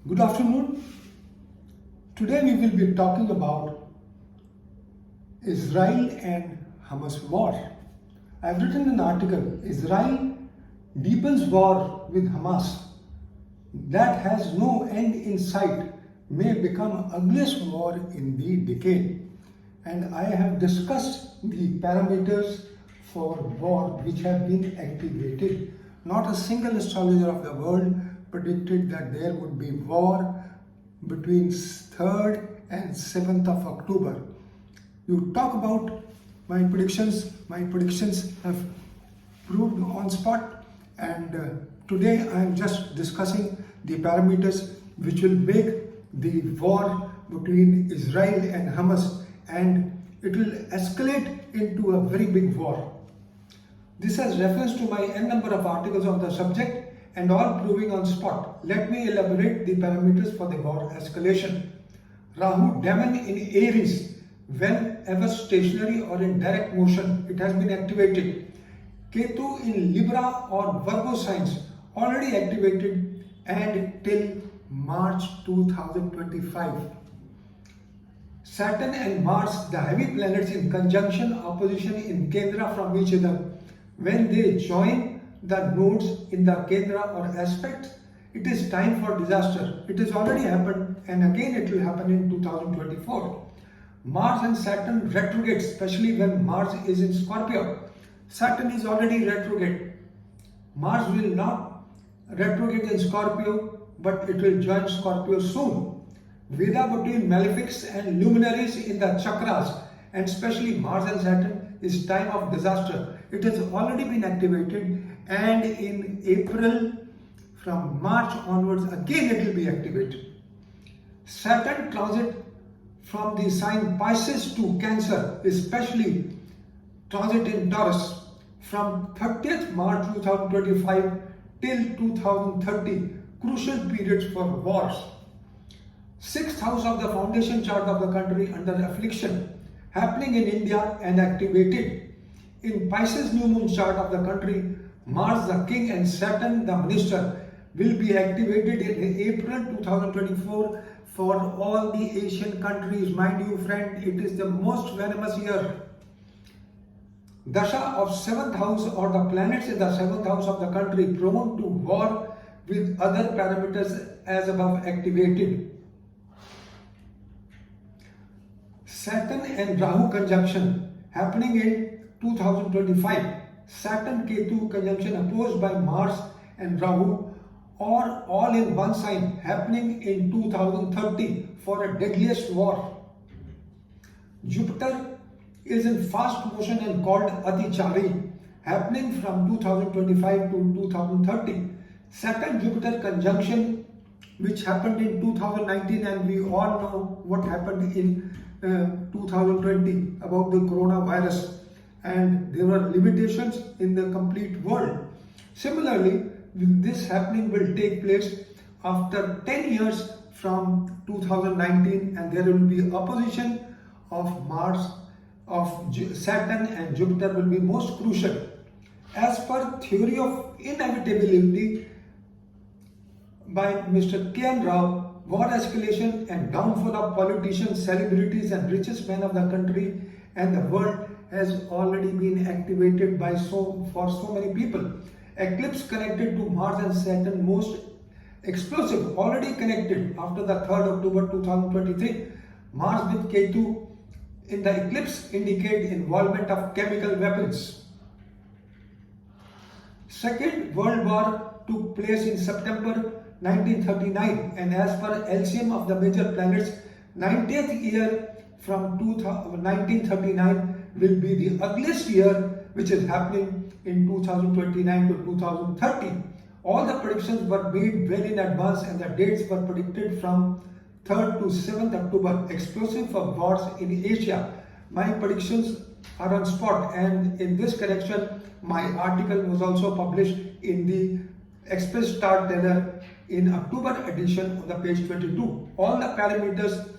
Good afternoon. Today we will be talking about Israel and Hamas war. I have written an article, Israel deepens war with Hamas that has no end in sight may become ugliest war in the decade. And I have discussed the parameters for war which have been activated. Not a single astrologer of the world predicted that there would be war between 3rd and 7th of October. You talk about my predictions have proved on spot, and today I am just discussing the parameters which will make the war between Israel and Hamas, and it will escalate into a very big war. This has reference to my n number of articles on the subject and all proving on spot. Let me elaborate the parameters for the war escalation. Rahu Demon in Aries, whenever stationary or in direct motion, it has been activated. Ketu in Libra or Virgo signs, already activated and till March 2025. Saturn and Mars, the heavy planets in conjunction, opposition in Kendra from each other. When they join the nodes in the Kendra or aspect, it is time for disaster. It has already happened and again it will happen in 2024. Mars and Saturn retrograde, especially when Mars is in Scorpio. Saturn is already retrograde. Mars will not retrograde in Scorpio, but it will join Scorpio soon. Veda between malefics and luminaries in the chakras, and especially Mars and Saturn, is time of disaster. It has already been activated, and in April, from March onwards, again it will be activated. Saturn transit from the sign Pisces to Cancer, especially transit in Taurus, from 30th March 2025 till 2030, crucial periods for wars. 6th house of the foundation chart of the country under affliction, happening in India and activated. In Pisces new moon chart of the country, Mars the king and Saturn the minister will be activated in April 2024 for all the Asian countries. Mind you friend, it is the most venomous year. Dasha of 7th house or the planets in the 7th house of the country prone to war with other parameters as above activated. Saturn and Rahu conjunction happening in 2025. Saturn Ketu conjunction opposed by Mars and Rahu, or all in one sign, happening in 2030 for a deadliest war. Jupiter is in fast motion and called Atichari, happening from 2025 to 2030. Saturn Jupiter conjunction, which happened in 2019, and we all know what happened in 2020 about the coronavirus, and there were limitations in the complete world. Similarly, this happening will take place after 10 years from 2019, and there will be opposition of Mars, of Saturn and Jupiter will be most crucial. As per theory of inevitability by Mr. K.N. Rao, war escalation and downfall of politicians, celebrities and richest men of the country and the world has already been activated by for so many people. Eclipse connected to Mars and Saturn, most explosive, already connected after the 3rd October 2023. Mars with Ketu in the eclipse indicate involvement of chemical weapons. Second World War took place in September 1939, and as per LCM of the major planets, 90th year from 1939 will be the ugliest year, which is happening in 2029 to 2030. All the predictions were made well in advance, and the dates were predicted from 3rd to 7th October, explosive for wars in Asia. My predictions are on spot, and in this connection, my article was also published in the Express Star Teller in October edition on the page 22. All the parameters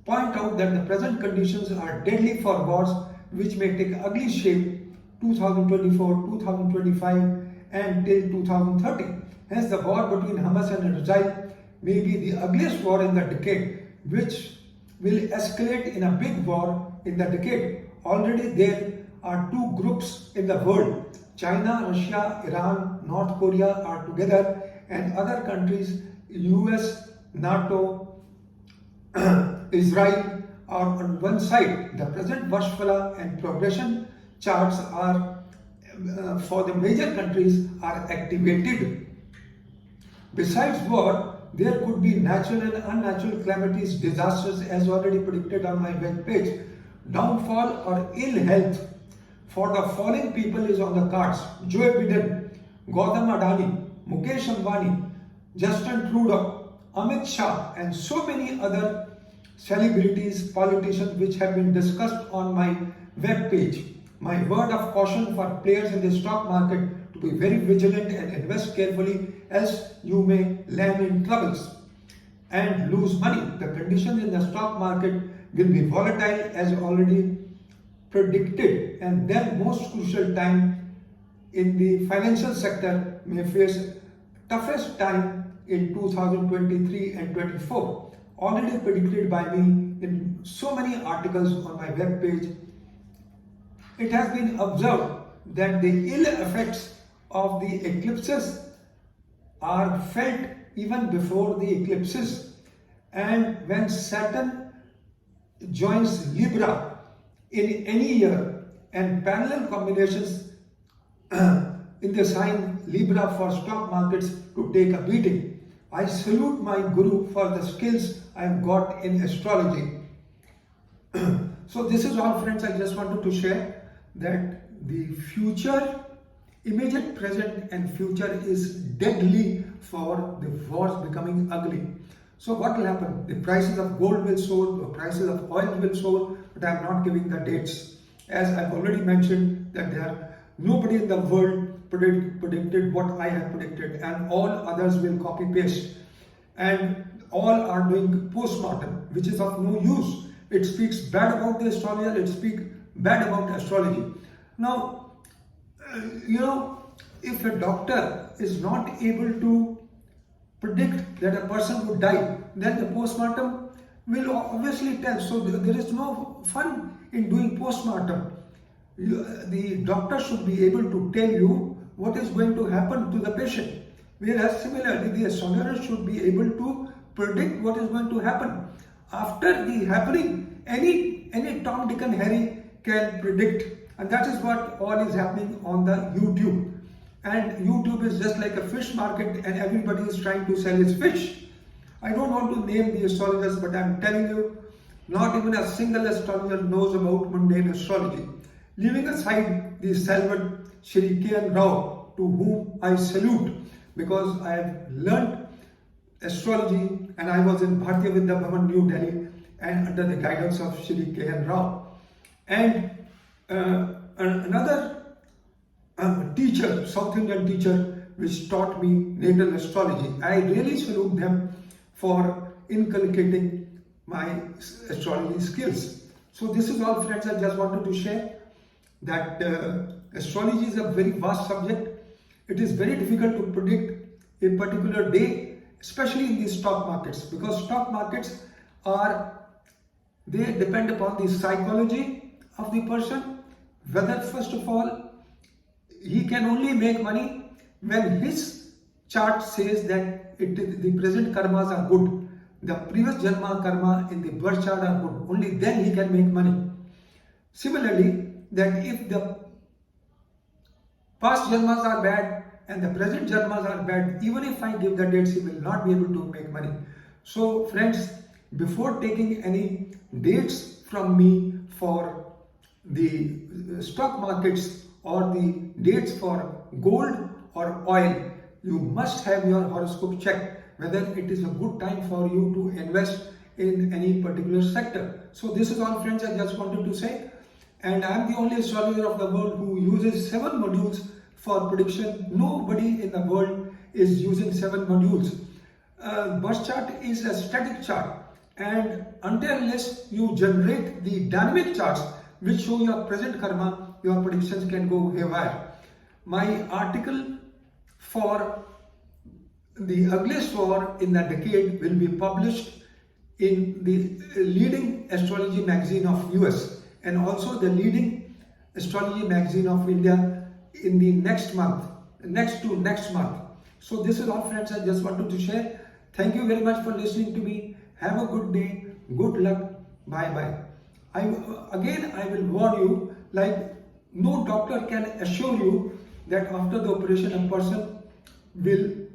point out that the present conditions are deadly for wars which may take ugly shape 2024, 2025 and till 2030. Hence the war between Hamas and Israel may be the ugliest war in the decade, which will escalate in a big war in the decade. Already there are two groups in the world. China, Russia, Iran, North Korea are together, and other countries, US, NATO, Israel are on one side. The present Vashfala and progression charts are for the major countries are activated. Besides war, there could be natural and unnatural calamities, disasters as already predicted on my webpage. Downfall or ill health for the following people is on the cards. Joe Biden, Gautam Adani, Mukesh Ambani, Justin Trudeau, Amit Shah, and so many other celebrities, politicians which have been discussed on my webpage. My word of caution for players in the stock market to be very vigilant and invest carefully, else you may land in troubles and lose money. The conditions in the stock market will be volatile as already predicted, and then most crucial time in the financial sector may face toughest time in 2023 and 24, already predicted by me in so many articles on my webpage. It has been observed that the ill effects of the eclipses are felt even before the eclipses, and when Saturn joins Libra in any year and parallel combinations in the sign Libra for stock markets to take a beating. I salute my guru for the skills I have got in astrology. So this is all, friends. I just wanted to share that the future, immediate, present and future is deadly for the wars becoming ugly. So what will happen? The prices of gold will soar, the prices of oil will soar, but I am not giving the dates. As I've already mentioned that nobody in the world predicted what I have predicted, and all others will copy paste, and all are doing post-mortem, which is of no use. It speaks bad about the astrologer, it speaks bad about astrology. Now, if a doctor is not able to predict that a person would die, then the post-mortem will obviously tell. So there is no fun in doing post-mortem. The doctor should be able to tell you what is going to happen to the patient. Whereas similarly, the astrologer should be able to predict what is going to happen. After the happening, any Tom, Dick and Harry can predict. And that is what all is happening on the YouTube. And YouTube is just like a fish market, and everybody is trying to sell his fish. I don't want to name the astrologers, but I'm telling you, not even a single astrologer knows about mundane astrology. Leaving aside the Salvat Shri K.N. Rao, to whom I salute, because I have learnt astrology and I was in Bharatiya Vidya Bhavan, New Delhi, and under the guidance of Shri K.N. Rao. And another teacher, South Indian teacher, which taught me natal astrology. I really salute them for inculcating my astrology skills. So this is all, friends. I just wanted to share that astrology is a very vast subject. It is very difficult to predict a particular day, especially in the stock markets, because stock markets they depend upon the psychology of the person, whether first of all he can only make money when his chart says that the present karmas are good, the previous janma karma in the birth chart are good, only then he can make money. Similarly, that if the past janmas are bad and the present janmas are bad, even if I give the dates, he will not be able to make money. So friends, before taking any dates from me for the stock markets or the dates for gold or oil, you must have your horoscope checked whether it is a good time for you to invest in any particular sector. So this is all, friends, I just wanted to say. And I am the only astrologer of the world who uses 7 modules for prediction. Nobody in the world is using 7 modules. Birth chart is a static chart, and unless you generate the dynamic charts which show your present karma, your predictions can go haywire. My article for The Ugliest War in the Decade will be published in the leading astrology magazine of US and also the leading astrology magazine of India in the next month, next month. So this is all, friends, I just wanted to share. Thank you very much for listening to me. Have a good day. Good luck. Bye bye. I will warn you, like no doctor can assure you that after the operation a person will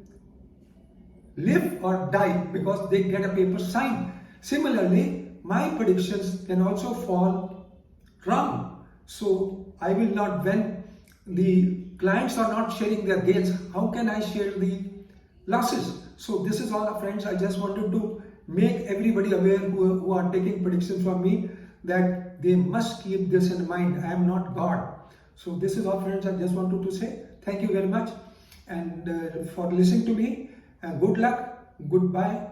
live or die because they get a paper signed. Similarly, my predictions can also fall wrong. So I will not, when the clients are not sharing their gains, how can I share the losses? So this is all, friends. I just wanted to make everybody aware who are taking predictions from me that they must keep this in mind. I am not God. So this is all, friends. I just wanted to say thank you very much and for listening to me. Good luck. Goodbye.